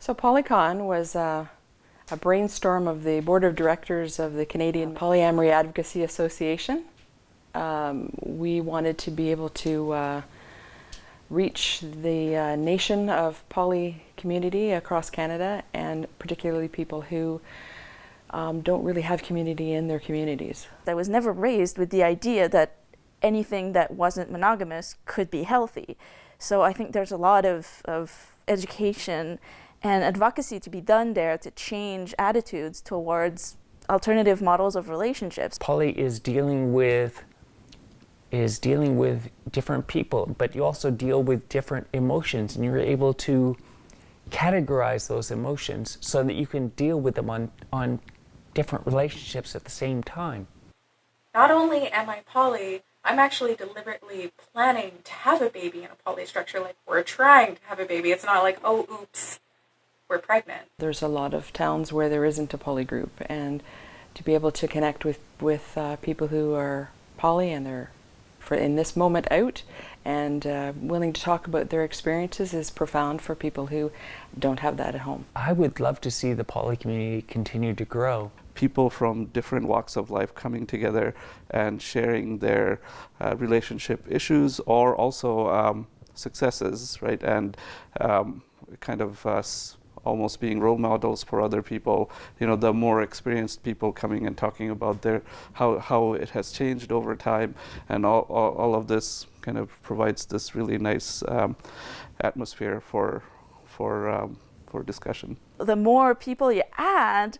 So PolyCon was a brainstorm of the board of directors of the Canadian Polyamory Advocacy Association. We wanted to be able to reach the nation of poly community across Canada, and particularly people who don't really have community in their communities. I was never raised with the idea that anything that wasn't monogamous could be healthy. So I think there's a lot of education and advocacy to be done there to change attitudes towards alternative models of relationships. Poly is dealing with different people, but you also deal with different emotions, and you're able to categorize those emotions so that you can deal with them on different relationships at the same time. Not only am I poly, I'm actually deliberately planning to have a baby in a poly structure. Like, we're trying to have a baby. It's not like, oh, oops, we're pregnant. There's a lot of towns where there isn't a poly group, and to be able to connect with people who are poly and they're in this moment out and willing to talk about their experiences is profound for people who don't have that at home. I would love to see the poly community continue to grow. People from different walks of life coming together and sharing their relationship issues or also successes, right? And kind of almost being role models for other people. You know, the more experienced people coming and talking about how it has changed over time, and all of this kind of provides this really nice atmosphere for discussion. The more people you add,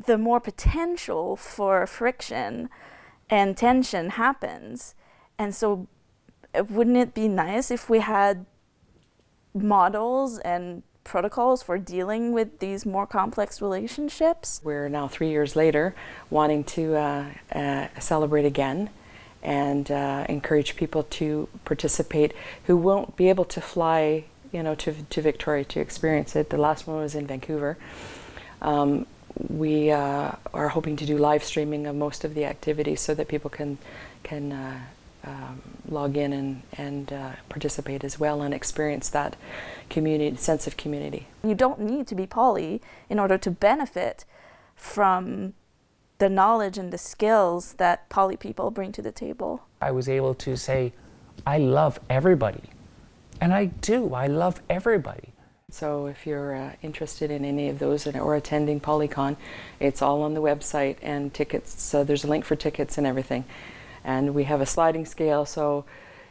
the more potential for friction and tension happens. And so wouldn't it be nice if we had models and protocols for dealing with these more complex relationships? We're now 3 years later wanting to celebrate again and encourage people to participate who won't be able to fly, you know, to Victoria to experience it. The last one was in Vancouver. We are hoping to do live streaming of most of the activities so that people can log in and participate as well and experience that community, sense of community. You don't need to be poly in order to benefit from the knowledge and the skills that poly people bring to the table. I was able to say, I love everybody. And I do, I love everybody. So if you're interested in any of those or attending PolyCon, it's all on the website, and tickets, so there's a link for tickets and everything. And we have a sliding scale, so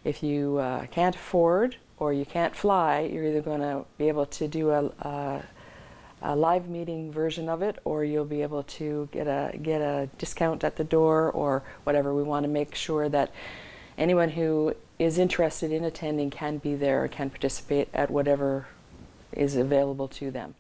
if you can't afford or you can't fly, you're either going to be able to do a live meeting version of it, or you'll be able to get a discount at the door or whatever. We want to make sure that anyone who is interested in attending can be there, can participate at whatever is available to them.